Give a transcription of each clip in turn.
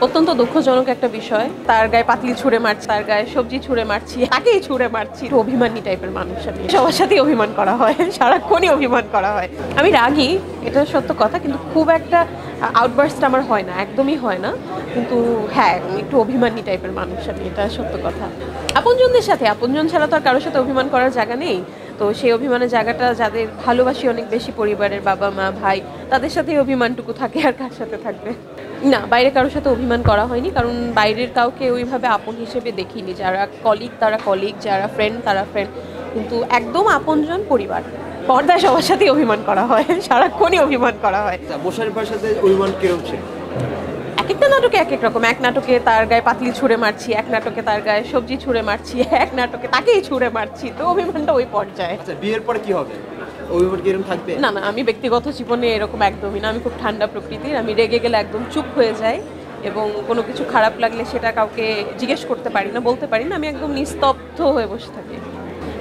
অত্যন্ত দুঃখজনক একটা বিষয়। তার গায়ে পাতিল ছুঁড়ে মারছি, তার গায়ে সবজি ছুঁড়ে মারছি, তাকেই ছুঁড়ে মারছি। অভিমানী টাইপের মানুষ আমি, সবার সাথেই অভিমান করা হয়, সারাক্ষণই অভিমান করা হয়। আমি রাগী, এটা সত্য কথা, কিন্তু খুব একটা আউটবার্স্ট আমার হয় না, একদমই হয় না। কিন্তু হ্যাঁ, একটু অভিমানী টাইপের মানুষ আমি, এটা সত্য কথা। আপনজনদের সাথে, আপনজন ছাড়া তো আর কারোর সাথে অভিমান করার জায়গা নেই। তো সেই অভিমানের জায়গাটা যাদের ভালোবাসি অনেক বেশি, পরিবারের বাবা মা ভাই, তাদের সাথেই অভিমানটুকু থাকে, আর কার সাথে থাকবে। না, বাইরে কারোর সাথে অভিমান করা হয়নি, কারণ বাইরের কাউকে ওইভাবে আপন হিসেবে দেখিনি। যারা কলিগ তারা কলিগ, যারা ফ্রেন্ড তারা ফ্রেন্ড, কিন্তু একদম আপনজন পরিবার। পর্দায় সবার সাথেই অভিমান করা হয়, সারাক্ষণই অভিমান করা হয়। মোশাররফের সাথে অভিমান কিরকম ছিল? এক একটা নাটকে এক এক রকম। এক নাটকে তার গায়ে পাতিল ছুঁড়ে মারছি, এক নাটকে তার গায়ে সবজি ছুঁড়ে মারছি, এক নাটকে তাকেই ছুঁড়ে মারছি। তো অভিমানটা ওই পর্যায়ে। আচ্ছা, বিয়ের পরে কি হবে? অভিমান কিরকম থাকবে? না না, আমি ব্যক্তিগত জীবনে এরকম একদমই না। আমি খুব ঠান্ডা প্রকৃতির। আমি রেগে গেলে একদম চুপ হয়ে যাই, এবং কোনো কিছু খারাপ লাগলে সেটা কাউকে জিজ্ঞেস করতে পারি না, বলতে পারি না। আমি একদম নিস্তব্ধ হয়ে বসে থাকি।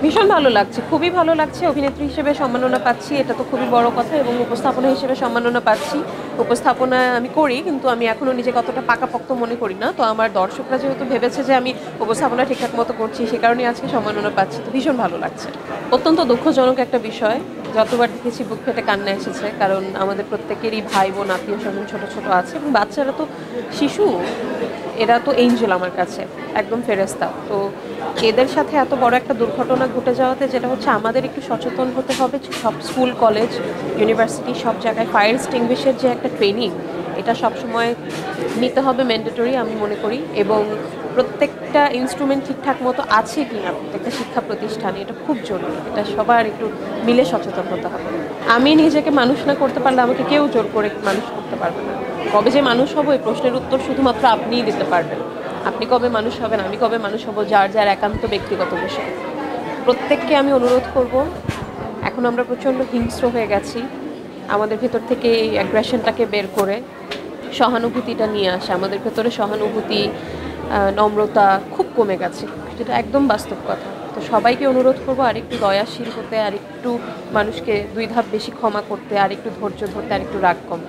ভীষণ ভালো লাগছে, খুবই ভালো লাগছে। অভিনেত্রী হিসেবে সম্মাননা পাচ্ছি, এটা তো খুবই বড় কথা, এবং উপস্থাপনা হিসেবে সম্মাননা পাচ্ছি। উপস্থাপনা আমি করি, কিন্তু আমি এখনও নিজেকে অতটা পাকাপোক্ত মনে করি না। তো আমার দর্শকরা যেহেতু ভেবেছে যে আমি উপস্থাপনা ঠিকঠাক মতো করছি, সে কারণেই আজকে সম্মাননা পাচ্ছি। তো ভীষণ ভালো লাগছে। অত্যন্ত দুঃখজনক একটা বিষয়। যতবার দেখেছি বুক ফেটে কান্না এসেছে, কারণ আমাদের প্রত্যেকেরই ভাই বোন আত্মীয় স্বজন ছোটো ছোটো আছে, এবং বাচ্চারা তো শিশু, এরা তো এঞ্জেল আমার কাছে, একদম ফেরেস্তা। তো এদের সাথে এত বড় একটা দুর্ঘটনা ঘটে যাওয়াতে, যেটা হচ্ছে আমাদের একটু সচেতন হতে হবে। সব স্কুল কলেজ ইউনিভার্সিটি সব জায়গায় ফায়ার এক্সটিংগুইশের যে একটা ট্রেনিং, এটা সবসময় নিতে হবে, ম্যান্ডেটরি আমি মনে করি। এবং প্রত্যেকটা ইনস্ট্রুমেন্ট ঠিকঠাক মতো আছে কি না প্রত্যেকটা শিক্ষা প্রতিষ্ঠানে, এটা খুব জরুরি। এটা সবার একটু মিলে সচেতন হতে হবে। আমি নিজেকে মানুষ না করতে পারলে আমাকে কেউ জোর করে মানুষ করতে পারবে না। কবে যে মানুষ হবো, এই প্রশ্নের উত্তর শুধুমাত্র আপনিই দিতে পারবেন। আপনি কবে মানুষ হবেন, আমি কবে মানুষ হব, যার যার একান্ত ব্যক্তিগত বিষয়। প্রত্যেককে আমি অনুরোধ করব, এখন আমরা প্রচণ্ড হিংস্র হয়ে গেছি, আমাদের ভেতর থেকে এই অ্যাগ্রেশনটাকে বের করে সহানুভূতিটা নিয়ে আসে। আমাদের ভেতরে সহানুভূতি, নম্রতা খুব কমে গেছে, যেটা একদম বাস্তব কথা। তো সবাইকে অনুরোধ করবো আরেকটু দয়াশীল হতে, আরেকটু মানুষকে 2 ধাপ বেশি ক্ষমা করতে, আরেকটু ধৈর্য ধরতে, আরেকটু রাগ কম।